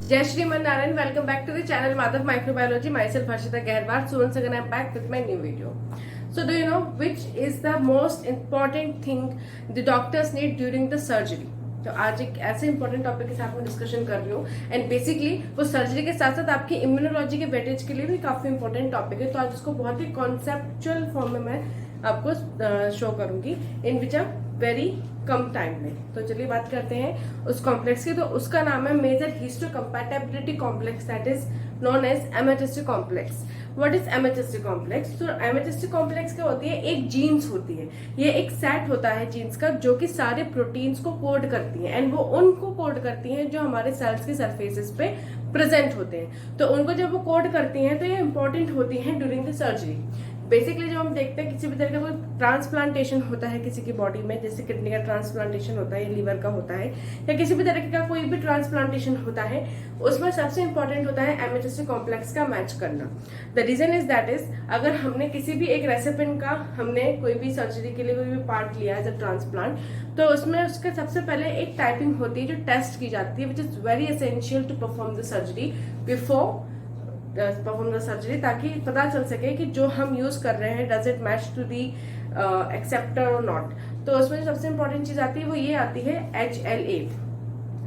Jai Shriman Narayan, welcome back to the channel Madhav Microbiology. Myself Harshita Gehrwar. So once again I'm back with my new video. So do you know which is the most important thing the doctors need during the surgery? तो आज एक ऐसे important topic के साथ में discussion कर रही हूँ एंड बेसिकली वो सर्जरी के साथ साथ आपकी इम्यूनोलॉजी के वेटेज के लिए भी काफी इंपॉर्टेंट टॉपिक है। तो आज उसको बहुत ही कॉन्सेप्चुअल फॉर्म में मैं आपको शो करूंगी इन विच आर वेरी कम टाइम में। तो चलिए बात करते हैं उस कॉम्प्लेक्स की। तो उसका नाम है major histocompatibility complex, that is known as MHST complex. What is MHST complex? तो एमएचएसटी कॉम्प्लेक्स क्या होती है? एक जीन्स होती है, ये एक सेट होता है जीन्स का जो कि सारे प्रोटीन्स को कोड करती है एंड वो उनको कोड करती हैं जो हमारे सेल्स के सरफेसेस पे प्रेजेंट होते हैं। तो उनको जब वो कोड करती हैं तो ये इंपॉर्टेंट होती हैं ड्यूरिंग द सर्जरी। बेसिकली जब हम देखते हैं किसी भी तरह का कोई ट्रांसप्लांटेशन होता है किसी की बॉडी में, जैसे किडनी का ट्रांसप्लांटेशन होता है, लीवर का होता है, या किसी भी तरह का कोई भी ट्रांसप्लांटेशन होता है, उसमें सबसे इंपॉर्टेंट होता है एमएचएसटी कॉम्प्लेक्स का मैच करना। The reason is that is अगर हमने किसी भी एक रेसिपिएंट का हमने कोई भी सर्जरी के लिए कोई भी पार्ट लिया एज अ ट्रांसप्लांट, तो उसमें उसके सबसे पहले एक टाइपिंग होती है जो टेस्ट की जाती है, which is very essential to perform the surgery before perform the surgery, ताकि पता चल सके कि जो हम यूज कर रहे हैं does it match to the acceptor और नॉट। तो उसमें सबसे इंपॉर्टेंट चीज आती है वो ये आती है HLA,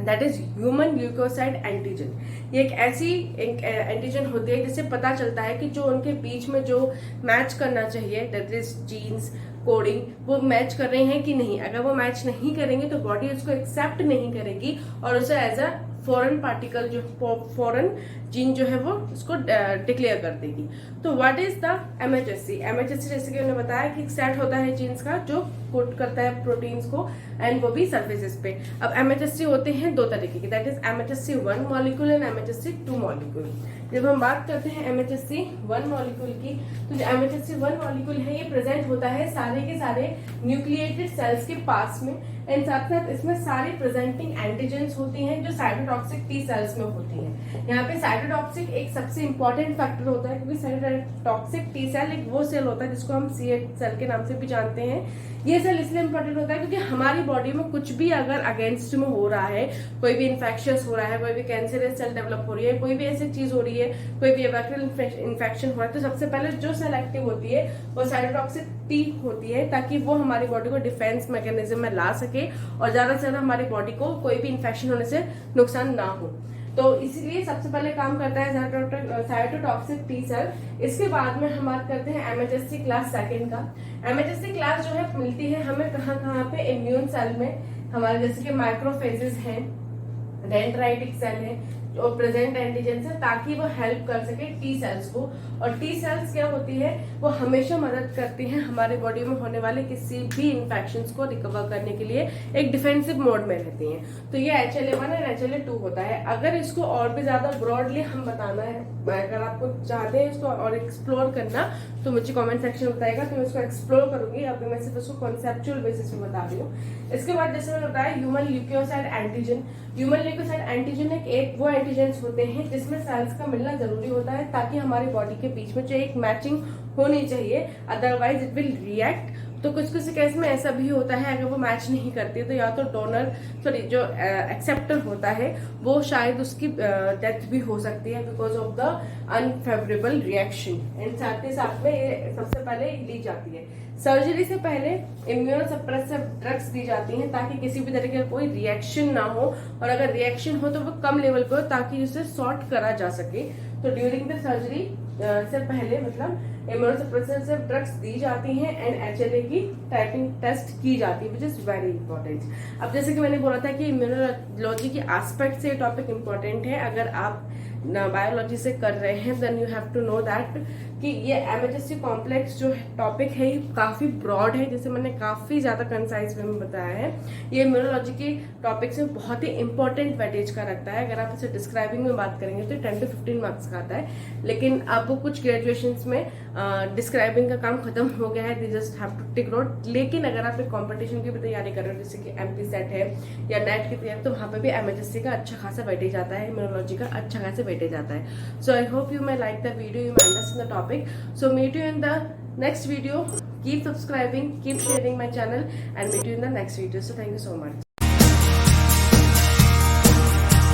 that is human leukocyte antigen. ये एक ऐसी एंटीजन होती है जिससे पता चलता है कि जो उनके बीच में जो मैच करना चाहिए, दैट इज जीन्स कोडिंग, वो मैच कर रहे हैं कि नहीं। अगर वो मैच नहीं करेंगे तो बॉडी उसको एक्सेप्ट नहीं करेगी और उसे एज अ फॉरेन पार्टिकल जो फॉरेन जीन जो है वो उसको डिक्लेयर कर देगी। तो what is the MHSc? MHSc जैसे कि उन्होंने बताया कि एक सेट होता है जीन्स का जो कोड करता है प्रोटीन्स को एंड वो भी सरफेसेस पे। अब एमएचएससी होते हैं दो तरीके के, that is MHSC 1 molecule and MHSC 2 molecule. जब हम बात करते हैं एमएचएससी 1 मॉलिक्यूल की, तो जो एमएचएससी 1 मॉलिक्यूल है ये प्रेजेंट होता है सारे के सारे न्यूक्लिएटेड सेल्स के पास में एंड साथ साथ इसमें सारी प्रेजेंटिंग एंटीजेंस होती हैं जो साइटोटॉक्सिक टी सेल्स में होती हैं। यहाँ पे साइटोटॉक्सिक एक सबसे इंपॉर्टेंट फैक्टर होता है क्योंकि साइटोटॉक्सिक टी सेल एक वो सेल होता है जिसको हम C8 सेल के नाम से भी जानते हैं। ये सेल इसलिए इंपॉर्टेंट होता है क्योंकि हमारी बॉडी में कुछ भी अगर अगेंस्ट में हो रहा है, कोई भी इन्फेक्शन हो रहा है, कोई भी कैंसरस सेल डेवलप हो रही है, कोई भी ऐसी चीज हो रही है, कोई भी बैक्टीरियल इन्फेक्शन हो रहा है, तो सबसे पहले जो सेल एक्टिव होती है वो साइटोटॉक्सिक टी होती है ताकि वो हमारी बॉडी को डिफेंस मैकेनिज्म में ला सके और ज्यादा से ज्यादा हमारी बॉडी को कोई भी इन्फेक्शन होने से नुकसान ना हो। तो इसीलिए सबसे पहले काम करता है साइटोटॉक्सिक टी सेल। इसके बाद में हम बात करते हैं एमएचएससी क्लास सेकंड का। एमएचएससी क्लास जो है मिलती है हमें कहाँ पे? इम्यून सेल में। हमारे जैसे कि माइक्रोफेजेस हैं, डेंड्राइटिक सेल है जो प्रेजेंट एंटीजेंस है, ताकि वो हेल्प कर सके टी सेल्स को। और टी सेल्स क्या होती है? वो हमेशा मदद करती हैं हमारे बॉडी में होने वाले किसी भी इन्फेक्शंस को रिकवर करने के लिए, एक डिफेंसिव मोड में रहती हैं। तो ये HLA1 और HLA2 होता है। अगर इसको और भी ज्यादा ब्रॉडली हम बताना है, अगर आपको चाहते हैं इसको और एक्सप्लोर करना, तो मुझे कमेंट सेक्शन में बताएगा, तो मैं इसको एक्सप्लोर करूंगी। अभी मैं सिर्फ उसको कॉन्सेप्चुअल बेसिस में बता रही हूँ। इसके बाद जैसे मैंने बताया human leukocyte antigen. Human leukocyte antigen एक वो एंटीजेंस होते हैं जिसमें सेल्स का मिलना जरूरी होता है ताकि हमारी बॉडी के बीच में जो एक मैचिंग होनी चाहिए, अदरवाइज इट विल रिएक्ट। तो कुछ कुछ केस में ऐसा भी होता है अगर वो मैच नहीं करती तो या तो डोनर सॉरी जो एक्सेप्टर होता है वो शायद उसकी डेथ भी हो सकती है because of the unfavourable reaction. And साथ ही साथ में ये सबसे पहले ली जाती है सर्जरी से पहले इम्यूनोसप्रेसिव ड्रग्स दी जाती हैं ताकि किसी भी तरह का कोई रिएक्शन ना हो, और अगर रिएक्शन हो तो वो कम लेवल पे हो ताकि उसे सॉर्ट करा जा सके। तो ड्यूरिंग द सर्जरी से पहले मतलब इम्यूनोसप्रेसिव ड्रग्स दी जाती हैं एंड HLA की टाइपिंग टेस्ट की जाती है, विच इज वेरी इंपॉर्टेंट। अब जैसे कि मैंने बोला था कि इम्यूनोलॉजी की एस्पेक्ट से ये टॉपिक इंपॉर्टेंट है। अगर आप बायोलॉजी से कर रहे हैं then you have to know that कि ये एमएचएससी कॉम्प्लेक्स जो टॉपिक है ये काफी ब्रॉड है, जैसे मैंने काफी ज्यादा कंसाइज वे में बताया है। ये इम्यूनोलॉजी के टॉपिक से बहुत ही इंपॉर्टेंट वेटेज का रखता है। अगर आप इसे डिस्क्राइबिंग में बात करेंगे तो 10 to 15 मार्क्स का आता है, लेकिन अब कुछ ग्रेजुएशन में डिस्क्राइबिंग का काम खत्म हो गया है, they just have to tick note. लेकिन अगर आप एक कॉम्पिटिशन की भी तैयारी कर रहे हो जैसे कि MP सेट है या नेट की तैयारी, तो वहां पे भी एमएचएससी का अच्छा खासा वेटेज आता है, इम्यूनोलॉजी का अच्छा खासा वेटेज आता है। So I hope you may like the video, you may understand the topic. So meet you in the next video. Keep subscribing, keep sharing my channel, and meet you in the next video. So thank you so much.